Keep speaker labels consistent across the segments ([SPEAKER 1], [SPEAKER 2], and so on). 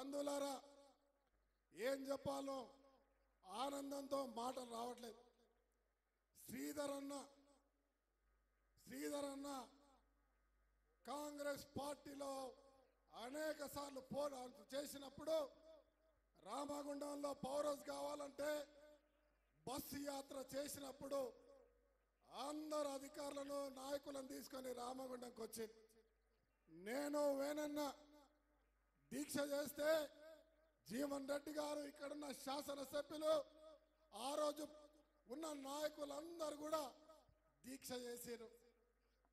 [SPEAKER 1] బంధువులారా ఏం చెప్పాలో ఆనందంతో మాటలు రావట్లేదు. శ్రీధర్ అన్న కాంగ్రెస్ పార్టీలో అనేక సార్లు పోరాటం చేసినప్పుడు రామగుండంలో పౌరస్ కావాలంటే బస్సు యాత్ర చేసినప్పుడు అందరు అధికారులను నాయకులను తీసుకొని రామగుండంకి వచ్చింది. నేను వేనన్న దీక్ష చేస్తే జీవన్ రెడ్డి గారు ఇక్కడున్న శాసనసభ్యులు ఆ రోజు ఉన్న నాయకులందరూ కూడా దీక్ష చేశారు.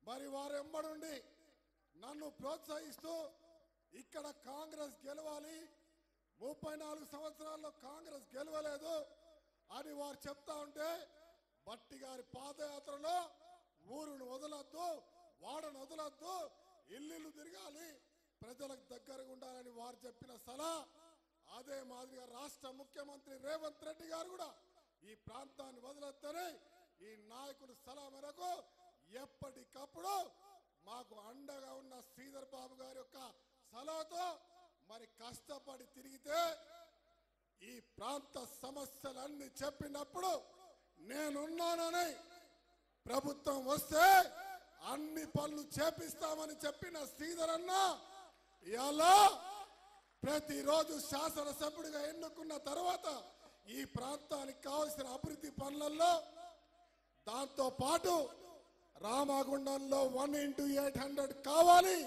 [SPEAKER 1] మరి వారు ఎంబడుండి నన్ను ప్రోత్సహిస్తూ ఇక్కడ కాంగ్రెస్ గెలవాలి, 34 సంవత్సరాల్లో కాంగ్రెస్ గెలవలేదు అని వారు చెప్తా ఉంటే బట్టి గారి పాదయాత్రలో ఊరును వదలొద్దు, వాడను వదలొద్దు, ఇల్లు తిరగాలి, ప్రజలకు దగ్గరగా ఉండాలని వారు చెప్పిన సలహా అదే మాదిరిగా రాష్ట్ర ముఖ్యమంత్రి రేవంత్ రెడ్డి గారు కూడా ఈ ప్రాంతాన్ని వదిలేస్తేనే ఈ నాయకుడు సలహా మేరకు ఎప్పటికప్పుడు మాకు అండగా ఉన్న శ్రీధర్ బాబు గారి యొక్క సలహాతో మరి కష్టపడి తిరిగితే ఈ ప్రాంత సమస్యలన్నీ చెప్పినప్పుడు నేనున్నానని ప్రభుత్వం వస్తే అన్ని పనులు చేపిస్తామని చెప్పిన శ్రీధర్ అన్న ఇలా ప్రతిరోజు శాసనసభ్యుడిగా ఎన్నుకున్న తర్వాత ఈ ప్రాంతానికి కావలసిన అభివృద్ధి పనులలో దాంతో పాటు రామగుండంలో 1x800 కావాలి,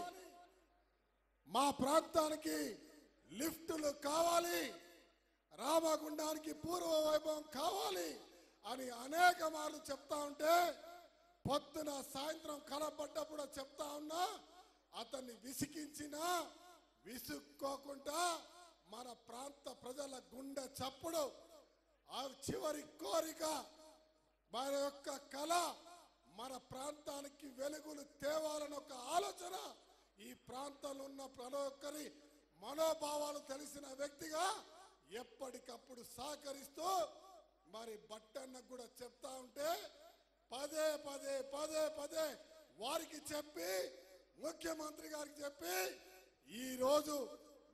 [SPEAKER 1] మా ప్రాంతానికి లిఫ్టులు కావాలి, రామగుండానికి పూర్వ వైభవం కావాలి అని అనేక మార్లు చెప్తా ఉంటే పొద్దున సాయంత్రం కనబడ్డప్పుడు చెప్తా ఉన్నా అతన్ని విసుక్కోకుండా మన ప్రాంత ప్రజల గుండె చప్పుడు ఆ చివరి కోరిక మన యొక్క కళ మన ప్రాంతానికి వెలుగులు తేవాలని ఒక ఆలోచన ఈ ప్రాంతంలో ఉన్న ప్రతి ఒక్కరి మనోభావాలు తెలిసిన వ్యక్తిగా ఎప్పటికప్పుడు సహకరిస్తూ మరి బట్టన్నకు కూడా చెప్తా ఉంటే పదే వారికి చెప్పి ముఖ్యమంత్రి గారికి చెప్పి ఈ రోజు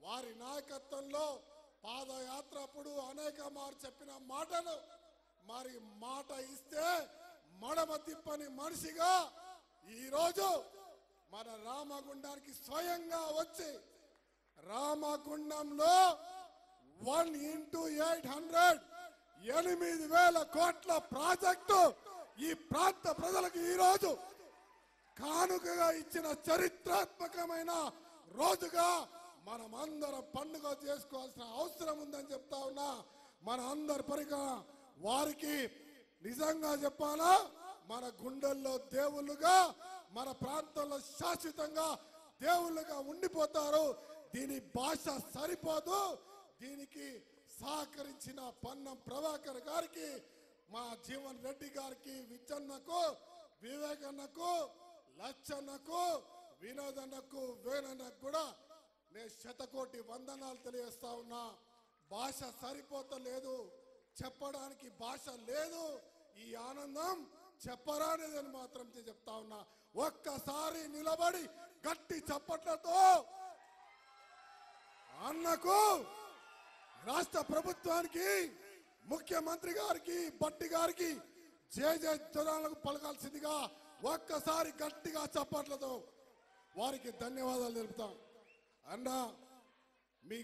[SPEAKER 1] వారి నాయకత్వంలో పాదయాత్ర అప్పుడు అనేక మార్లు చెప్పిన మాటలు మరి మాట ఇస్తే మడమ తిప్పని మనిషిగా ఈ రోజు మన రామగుండానికి స్వయంగా వచ్చి రామగుండంలో 1x800 8,000 కోట్ల ప్రాజెక్టు ఈ ప్రాంత ప్రజలకు ఈ రోజు కానుకగా ఇచ్చిన చరిత్రాత్మకమైన రోజుగా మనమందరం పండుగ చేసుకోవాల్సిన అవసరం ఉందని చెప్తా ఉన్నా. మన అందరి పరిగా వారికి నిజంగా చెప్పాలా, మన గుండెల్లో దేవుళ్ళుగా మన ప్రాంతంలో శాశ్వతంగా దేవుళ్ళుగా ఉండిపోతారు. దీని భాష సరిపోదు. దీనికి సహకరించిన పన్నం ప్రభాకర్ గారికి, మా జీవన్ రెడ్డి గారికి, విచ్చన్నకు, వివేకన్నకు, లచ్చన్నకు, వినోదన్నకు, వేణన్నకు కూడా నేను శతకోటి వందనాలు తెలియజేస్తా ఉన్నా. భాష సరిపోతలేదు, చెప్పడానికి భాష లేదు. ఈ ఆనందం చెప్పరానిదని మాత్రం చెప్తా ఉన్నా. ఒక్కసారి నిలబడి గట్టి చప్పట్లతో అన్నకు, రాష్ట్ర ప్రభుత్వానికి, ముఖ్యమంత్రి గారికి, బట్టి గారికి జయ పలకాల్సిందిగా ఒక్కసారి గట్టిగా చప్పట్లతో వారికి ధన్యవాదాలు తెలుపుతాం. అన్నా